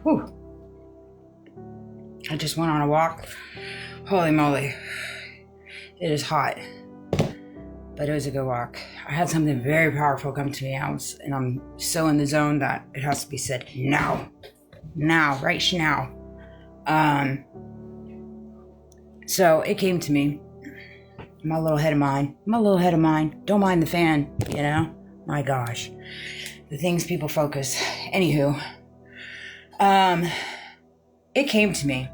Whew. I just went on a walk. Holy moly. It is hot. But it was a good walk. I had something very powerful come to me. And I'm so in the zone that it has to be said now. Now, right now. So it came to me. My little head of mine. Don't mind the fan, you know? My gosh. The things people focus. Anywho. It came to me.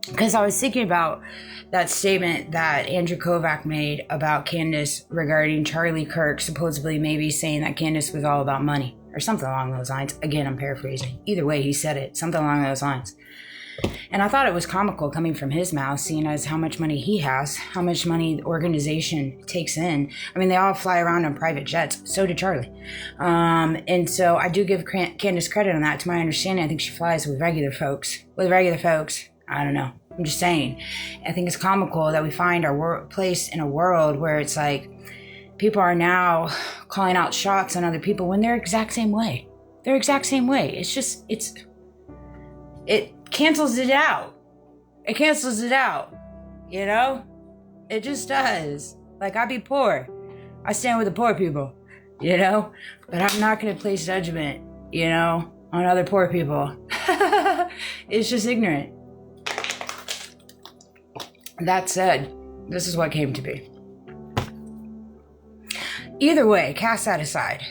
Because I was thinking about that statement that Andrew Kovac made about Candace regarding Charlie Kirk supposedly maybe saying that Candace was all about money or something along those lines. Again, I'm paraphrasing. Either way, he said it, something along those lines. And I thought it was comical coming from his mouth, seeing as how much money he has, how much money the organization takes in. I mean, they all fly around on private jets. So did Charlie. And so I do give Candace credit on that. To my understanding, I think she flies with regular folks. I don't know. I'm just saying. I think it's comical that we find our place in a world where it's like people are now calling out shots on other people when they're exact same way. It's just, it cancels it out. You know? It just does. Like, I be poor. I stand with the poor people, you know? But I'm not going to place judgment, you know, on other poor people. It's just ignorant. That said, this is what came to be. Either way, cast that aside.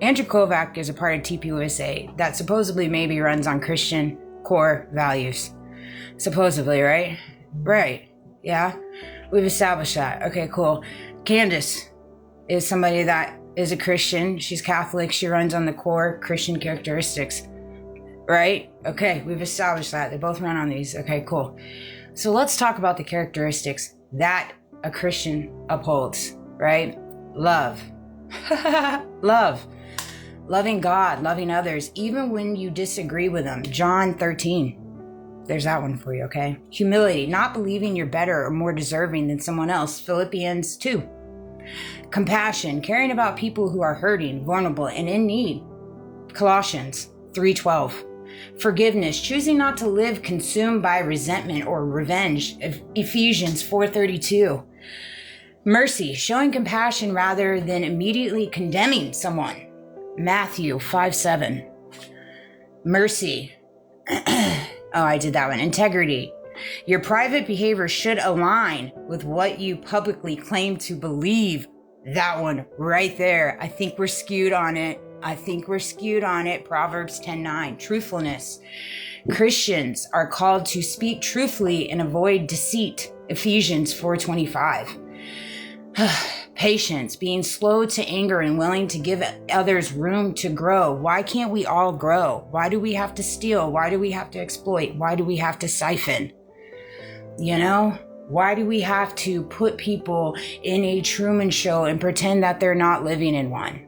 Andrew Kovac is a part of TPUSA that supposedly maybe runs on Christian core values. Supposedly, right? Right. Yeah? We've established that. Okay, cool. Candace is somebody that is a Christian. She's Catholic. She runs on the core Christian characteristics. Right? Okay, we've established that. They both run on these. Okay, cool. So let's talk about the characteristics that a Christian upholds, right? Love. Love. Loving God, loving others, even when you disagree with them. John 13. There's that one for you, okay? Humility, not believing you're better or more deserving than someone else. Philippians 2. Compassion, caring about people who are hurting, vulnerable, and in need. Colossians 3:12. Forgiveness, choosing not to live consumed by resentment or revenge. Ephesians 4:32. Mercy, showing compassion rather than immediately condemning someone. Matthew 5:7. Mercy. I did that one. Integrity. Your private behavior should align with what you publicly claim to believe. That one right there. I think we're skewed on it. Proverbs 10:9. Truthfulness. Christians are called to speak truthfully and avoid deceit. Ephesians 4:25. Patience, being slow to anger and willing to give others room to grow. Why can't we all grow? Why do we have to steal? Why do we have to exploit? Why do we have to siphon? You know? Why do we have to put people in a Truman Show and pretend that they're not living in one?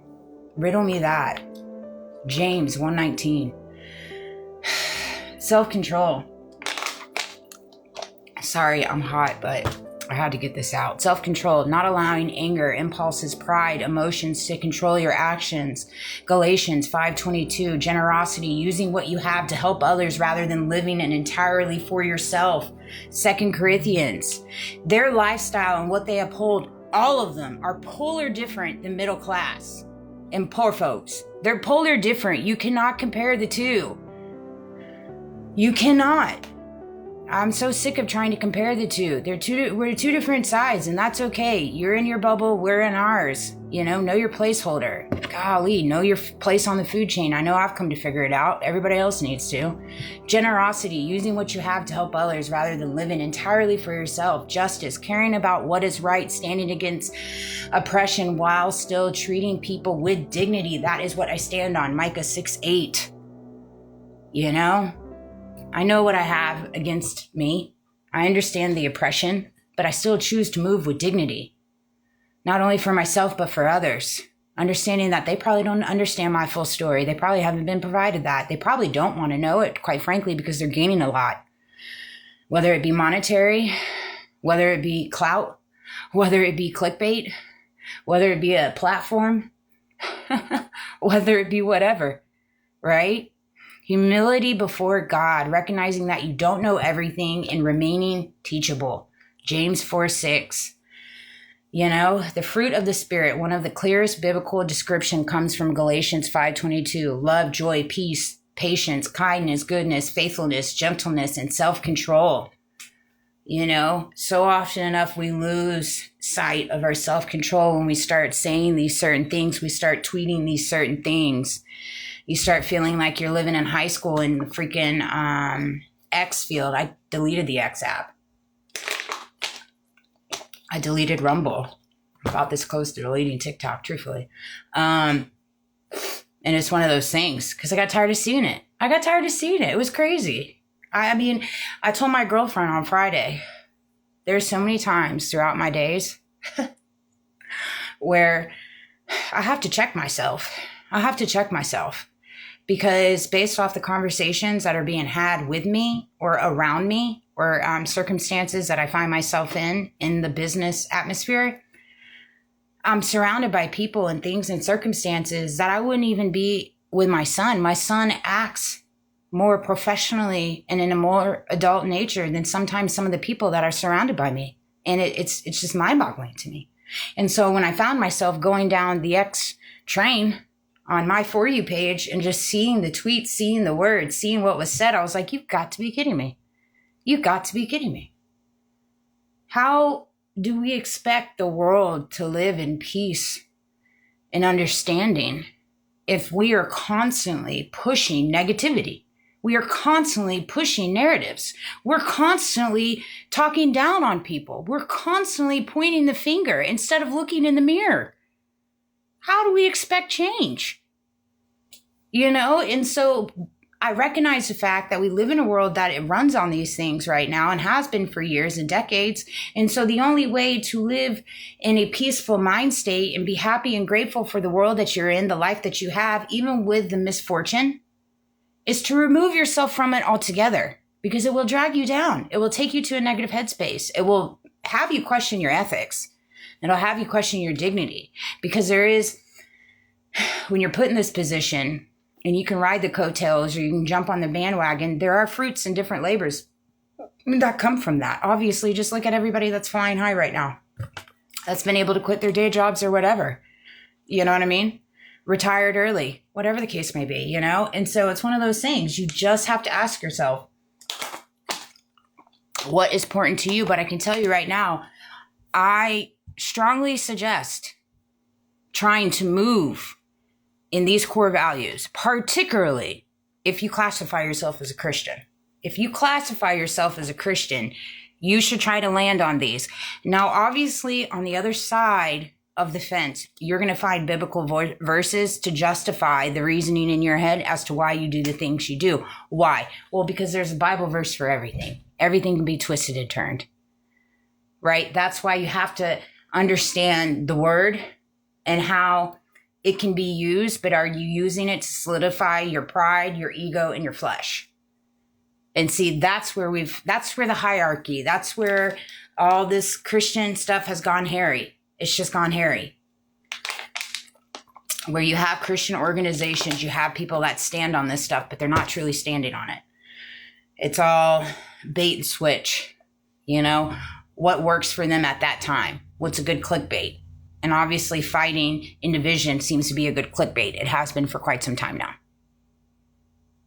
Riddle me that. James 1:19. Self-control. Sorry, I'm hot, but I had to get this out. Self-control, not allowing anger, impulses, pride, emotions to control your actions. Galatians 5:22. Generosity, using what you have to help others rather than living it entirely for yourself. 2 Corinthians. Their lifestyle and what they uphold, all of them are polar different than middle class and poor folks. They're polar different. You cannot compare the two. You cannot. I'm so sick of trying to compare the two. We're two different sides, and that's okay. You're in your bubble, we're in ours. You know your placeholder. Golly, know your place on the food chain. I know I've come to figure it out. Everybody else needs to. Generosity, using what you have to help others rather than living entirely for yourself. Justice, caring about what is right, standing against oppression while still treating people with dignity. That is what I stand on. Micah 6:8. You know? I know what I have against me. I understand the oppression, but I still choose to move with dignity. Not only for myself, but for others. Understanding that they probably don't understand my full story. They probably haven't been provided that. They probably don't want to know it, quite frankly, because they're gaining a lot. Whether it be monetary, whether it be clout, whether it be clickbait, whether it be a platform, whether it be whatever, right? Humility before God, recognizing that you don't know everything and remaining teachable. James 4:6. You know, the fruit of the Spirit, one of the clearest biblical description comes from Galatians 5:22. Love, joy, peace, patience, kindness, goodness, faithfulness, gentleness, and self-control. You know, so often enough we lose sight of our self-control when we start saying these certain things, we start tweeting these certain things. You start feeling like you're living in high school in the freaking X field. I deleted the X app. I deleted Rumble. I'm about this close to deleting TikTok, truthfully. And it's one of those things because I got tired of seeing it. It was crazy. I mean, I told my girlfriend on Friday, there's so many times throughout my days where I have to check myself. Because based off the conversations that are being had with me or around me or circumstances that I find myself in the business atmosphere, I'm surrounded by people and things and circumstances that I wouldn't even be with my son. My son acts more professionally and in a more adult nature than sometimes some of the people that are surrounded by me. And it's just mind-boggling to me. And so when I found myself going down the X train on my For You page and just seeing the tweets, seeing the words, seeing what was said, I was like, you've got to be kidding me. How do we expect the world to live in peace and understanding if we are constantly pushing negativity? We are constantly pushing narratives. We're constantly talking down on people. We're constantly pointing the finger instead of looking in the mirror. How do we expect change? You know, and so I recognize the fact that we live in a world that it runs on these things right now and has been for years and decades. And so the only way to live in a peaceful mind state and be happy and grateful for the world that you're in, the life that you have, even with the misfortune, is to remove yourself from it altogether because it will drag you down. It will take you to a negative headspace. It will have you question your ethics. It'll have you question your dignity because there is, when you're put in this position and you can ride the coattails or you can jump on the bandwagon, there are fruits and different labors that come from that. Obviously, just look at everybody that's flying high right now, that's been able to quit their day jobs or whatever. You know what I mean? Retired early, whatever the case may be, you know? And so it's one of those things. You just have to ask yourself, what is important to you? But I can tell you right now, I strongly suggest trying to move in these core values, particularly if you classify yourself as a Christian. If you classify yourself as a Christian, you should try to land on these. Now, obviously, on the other side of the fence, you're going to find biblical verses to justify the reasoning in your head as to why you do the things you do. Why? Well, because there's a Bible verse for everything. Everything can be twisted and turned, right? That's why you have to understand the word and how it can be used, but are you using it to solidify your pride, your ego, and your flesh? And see, that's where the hierarchy, that's where all this Christian stuff has gone hairy. It's just gone hairy. Where you have Christian organizations, you have people that stand on this stuff, but they're not truly standing on it. It's all bait and switch, you know, what works for them at that time. What's a good clickbait? And obviously fighting in division seems to be a good clickbait. It has been for quite some time now.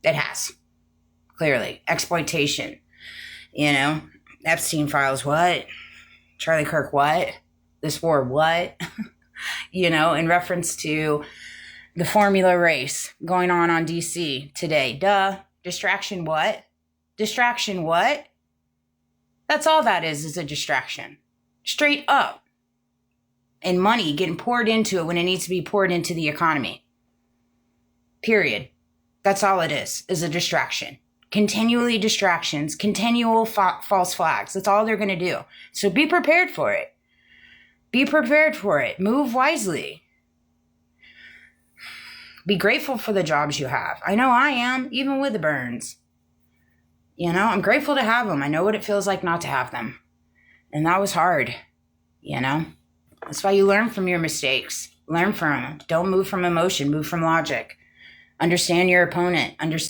It has. Clearly. Exploitation. You know, Epstein files, what? Charlie Kirk, what? This war, what? You know, in reference to the formula race going on DC today. Duh. Distraction, what? Distraction, what? That's all that is a distraction. Straight up. And money getting poured into it when it needs to be poured into the economy. Period. That's all it is a distraction. Continually distractions, continual false flags. That's all they're going to do. So be prepared for it. Be prepared for it. Move wisely. Be grateful for the jobs you have. I know I am, even with the burns. You know, I'm grateful to have them. I know what it feels like not to have them. And that was hard, you know. That's why you learn from your mistakes. Learn from them. Don't move from emotion. Move from logic. Understand your opponent. Understand